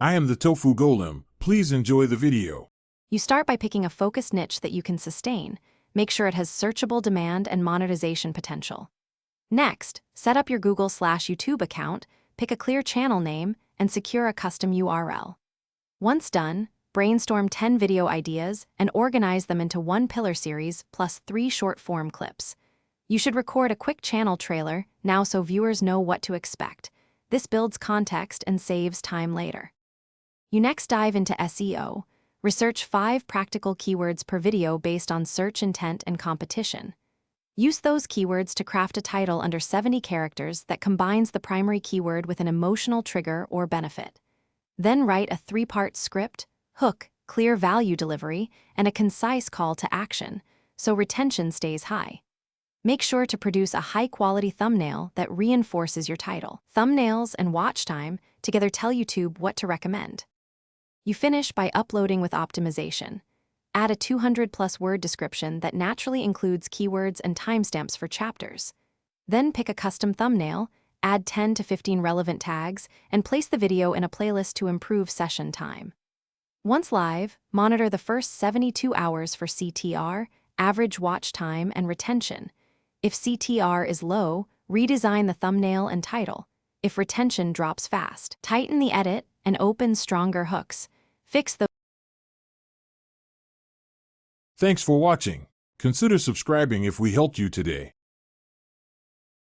I am the Tofu Golem. Please enjoy the video. You start by picking a focused niche that you can sustain. Make sure it has searchable demand and monetization potential. Next, set up your Google/YouTube account, pick a clear channel name, and secure a custom URL. Once done, brainstorm 10 video ideas and organize them into one pillar series plus 3 short-form clips. You should record a quick channel trailer now so viewers know what to expect. This builds context and saves time later. You next dive into SEO. Research 5 practical keywords per video based on search intent and competition. Use those keywords to craft a title under 70 characters that combines the primary keyword with an emotional trigger or benefit. Then write a 3-part script, hook, clear value delivery, and a concise call to action, so retention stays high. Make sure to produce a high-quality thumbnail that reinforces your title. Thumbnails and watch time together tell YouTube what to recommend. You finish by uploading with optimization. Add a 200+ word description that naturally includes keywords and timestamps for chapters. Then pick a custom thumbnail, add 10 to 15 relevant tags, and place the video in a playlist to improve session time. Once live, monitor the first 72 hours for CTR, average watch time, and retention. If CTR is low, redesign the thumbnail and title. If retention drops fast, tighten the edit and open stronger hooks. Fix the. Thanks for watching. Consider subscribing if we helped you today.